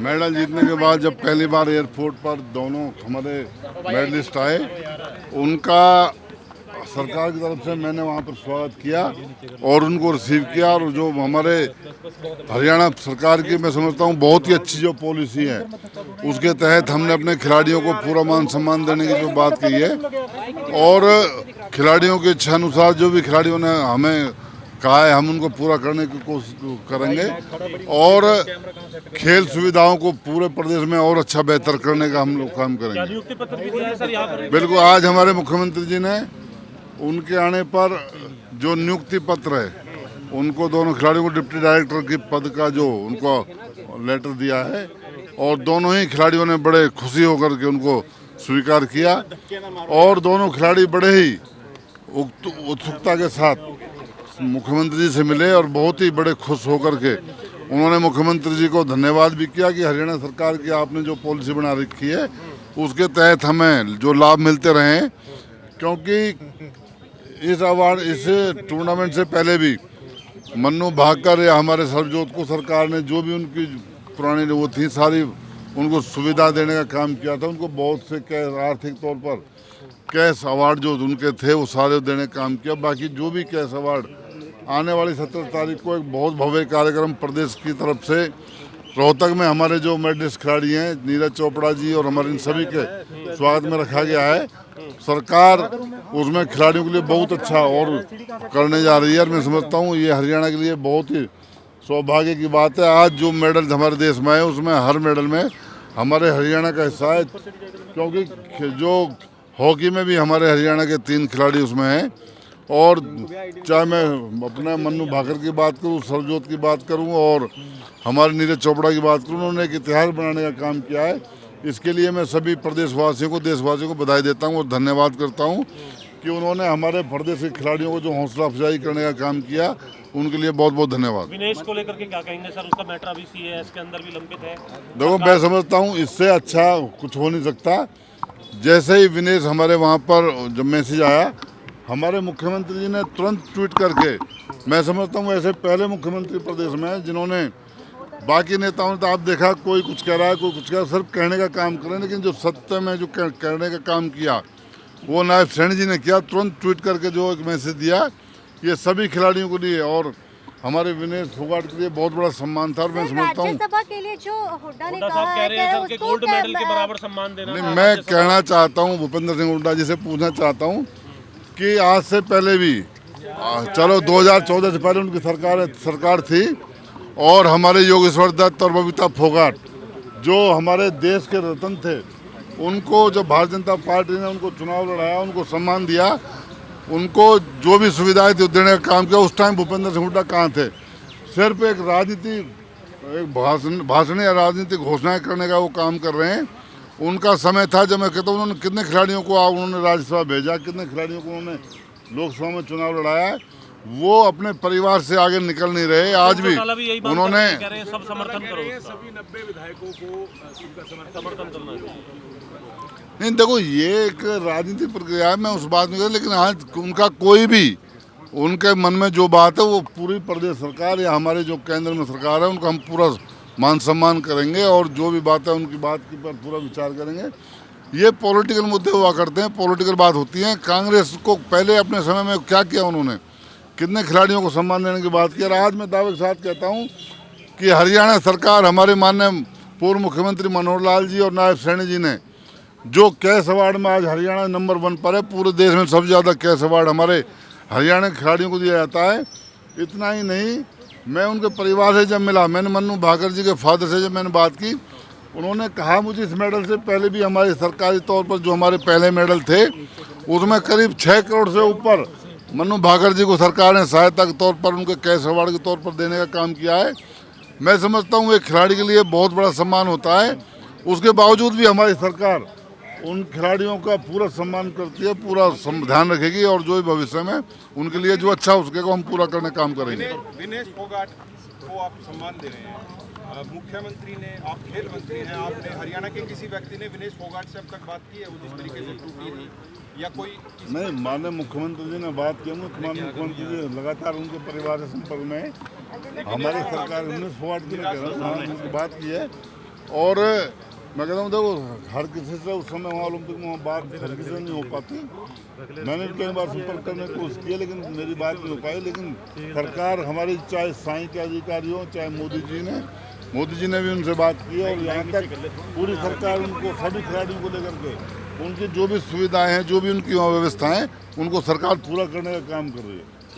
Medal जीतने के बाद जब पहली बार एयरपोर्ट पर दोनों हमारे मेडलिस्ट आए, उनका सरकार की तरफ से मैंने वहाँ पर स्वागत किया और उनको रिसीव किया। और जो हमारे हरियाणा सरकार की मैं समझता हूँ बहुत ही अच्छी जो पॉलिसी है, उसके तहत हमने अपने खिलाड़ियों को पूरा मान सम्मान देने की जो बात की है और खिलाड़ियों की इच्छा अनुसार जो भी खिलाड़ियों ने हमें कहा है हम उनको पूरा करने की कोशिश करेंगे और खेल सुविधाओं को पूरे प्रदेश में और अच्छा बेहतर करने का हम लोग काम करेंगे। नियुक्ति पत्र भी दिया है सर यहाँ पर? बिल्कुल, आज हमारे मुख्यमंत्री जी ने उनके आने पर जो नियुक्ति पत्र है उनको दोनों खिलाड़ियों को डिप्टी डायरेक्टर के पद का जो उनको लेटर दिया है और दोनों ही खिलाड़ियों ने बड़े खुशी होकर के उनको स्वीकार किया और दोनों खिलाड़ी बड़े ही उत्सुकता के साथ मुख्यमंत्री जी से मिले और बहुत ही बड़े खुश होकर के उन्होंने मुख्यमंत्री जी को धन्यवाद भी किया कि हरियाणा सरकार की आपने जो पॉलिसी बना रखी है उसके तहत हमें जो लाभ मिलते रहे, क्योंकि इस टूर्नामेंट से पहले भी मन्नू भाकर या हमारे सरजोत को सरकार ने जो भी उनकी पुरानी वो थी सारी उनको सुविधा देने का काम किया था। उनको बहुत से कैश आर्थिक तौर पर कैश अवार्ड जो उनके थे वो सारे देने का काम किया। बाकी जो भी कैश अवार्ड आने वाली 17 तारीख को एक बहुत भव्य कार्यक्रम प्रदेश की तरफ से रोहतक में हमारे जो मेडलिस्ट खिलाड़ी हैं नीरज चोपड़ा जी और हमारे इन सभी के स्वागत में रखा गया है। सरकार उसमें खिलाड़ियों के लिए बहुत अच्छा और करने जा रही है और मैं समझता हूँ ये हरियाणा के लिए बहुत ही सौभाग्य की बात है। आज जो मेडल हमारे देश में है उसमें हर मेडल में हमारे हरियाणा का हिस्सा है, क्योंकि जो हॉकी में भी हमारे हरियाणा के 3 खिलाड़ी उसमें हैं। और चाहे मैं अपने मन्नू भाकर की बात करूं, सरजोत की बात करूं और हमारे नीरज चोपड़ा की बात करूं, उन्होंने एक इतिहास बनाने का काम किया है। इसके लिए मैं सभी प्रदेशवासियों को देशवासियों को बधाई देता हूं और धन्यवाद करता हूं कि उन्होंने हमारे प्रदेश के खिलाड़ियों को जो हौसला अफजाई करने का काम किया, उनके लिए बहुत बहुत धन्यवाद। विनेश को लेकर के क्या कहेंगे सर? उसका मैटर अभी सीएस के अंदर भी लंबित है। देखो, मैं समझता हूँ इससे अच्छा कुछ हो नहीं सकता। जैसे ही विनेश हमारे वहाँ पर जब मैसेज आया, हमारे मुख्यमंत्री जी ने तुरंत ट्वीट करके, मैं समझता हूँ ऐसे पहले मुख्यमंत्री प्रदेश में हैं जिन्होंने, बाकी नेताओं ने तो आप देखा कोई कुछ कह रहा है कोई कुछ कह रहा है, सिर्फ कहने का काम कर रहे हैं, लेकिन जो सत्य में जो कहने का काम किया वो नायब सैनी जी ने किया। तुरंत ट्वीट करके जो एक मैसेज दिया, ये सभी खिलाड़ियों के लिए और हमारे विनेश फोगाट के लिए बहुत बड़ा सम्मान था। और मैं समझता हूँ राज्यसभा के लिए जो हुड्डा ने हुड्डा कहा साहब कह रहे हैं सर कि गोल्ड मेडल के बराबर सम्मान देना। नहीं, मैं कहना चाहता हूँ भूपेंद्र सिंह हुड्डा जी से पूछना चाहता हूँ कि आज से पहले भी चलो 2014 से पहले उनकी सरकार थी और हमारे योगेश्वर दत्त और बबीता फोगाट जो हमारे देश के रत्न थे, उनको जो भारतीय जनता पार्टी ने उनको चुनाव लड़ाया, उनको सम्मान दिया, उनको जो भी सुविधाएं थी देने का काम किया। उस टाइम भूपेंद्र सिंह हुड्डा कहाँ थे? सिर्फ एक राजनीति, एक भाषण या राजनीतिक घोषणाएं करने का वो काम कर रहे हैं। उनका समय था जब मैं कहता हूँ उन्होंने कितने खिलाड़ियों को उन्होंने राज्यसभा भेजा, कितने खिलाड़ियों को उन्होंने लोकसभा में चुनाव लड़ाया। वो अपने परिवार से आगे निकल नहीं रहे। आज भी उन्होंने सब समर्थन करो, सभी 90 विधायकों को उनका समर्थन करना है। नहीं, देखो ये एक राजनीतिक प्रक्रिया है, मैं उस बात में, लेकिन आज उनका कोई भी उनके मन में जो बात है वो पूरी प्रदेश सरकार या हमारे जो केंद्र में सरकार है उनको हम पूरा मान सम्मान करेंगे और जो भी बात है उनकी बात के पर पूरा विचार करेंगे। ये पॉलिटिकल मुद्दे हुआ करते हैं, पॉलिटिकल बात होती है। कांग्रेस को पहले अपने समय में क्या किया उन्होंने, कितने खिलाड़ियों को सम्मान देने की बात की। और आज मैं दावे के साथ कहता हूँ कि हरियाणा सरकार, हमारे माननीय पूर्व मुख्यमंत्री मनोहर लाल जी और नायब सैनी जी ने जो कैश अवार्ड में आज हरियाणा नंबर 1 पर है, पूरे देश में सबसे ज़्यादा कैश अवार्ड हमारे हरियाणा के खिलाड़ियों को दिया जाता है। इतना ही नहीं, मैं उनके परिवार से जब मिला, मैंने मन्नू भाकर जी के फादर से जब मैंने बात की, उन्होंने कहा मुझे इस मेडल से पहले भी हमारे सरकारी तौर पर जो हमारे पहले मेडल थे उसमें करीब 6 करोड़ से ऊपर मन्नू भाकर जी को सरकार ने सहायता के तौर पर उनके कैश अवार्ड के तौर पर देने का काम किया है। मैं समझता हूँ एक खिलाड़ी के लिए बहुत बड़ा सम्मान होता है। उसके बावजूद भी हमारी सरकार उन खिलाड़ियों का पूरा सम्मान करती है, पूरा ध्यान रखेगी और जो भी भविष्य में उनके लिए जो अच्छा उसके को हम पूरा करने का काम करेंगे। विनेश फोगाट को आप सम्मान दे रहे हैं, मुख्यमंत्री ने, आप खेल मंत्री हैं, आपने हरियाणा के किसी व्यक्ति ने विनेश फोगाट से अब तक बात की है? वो जिस तरीके से टूटी थी या कोई नहीं, माननीय मुख्यमंत्री जी ने बात की, माननीय मुख्यमंत्री जी लगातार उनके परिवार के संपर्क में, हमारी सरकार विनेश फोगाट जी ने उनकी बात की है और मैं कहता हूँ देखो हर किसी से उस समय वहाँ ओलंपिक में बात हर किसी से नहीं हो पाती। मैंने भी कई बार संपर्क करने की कोशिश की लेकिन मेरी बात नहीं हो पाई। लेकिन सरकार हमारी चाहे साई के अधिकारी हो चाहे मोदी जी ने भी उनसे बात की और यहाँ तक पूरी सरकार उनको सभी खिलाड़ियों को लेकर के उनकी जो भी सुविधाएं हैं जो भी उनकी व्यवस्थाएं उनको सरकार पूरा करने का काम कर रही है।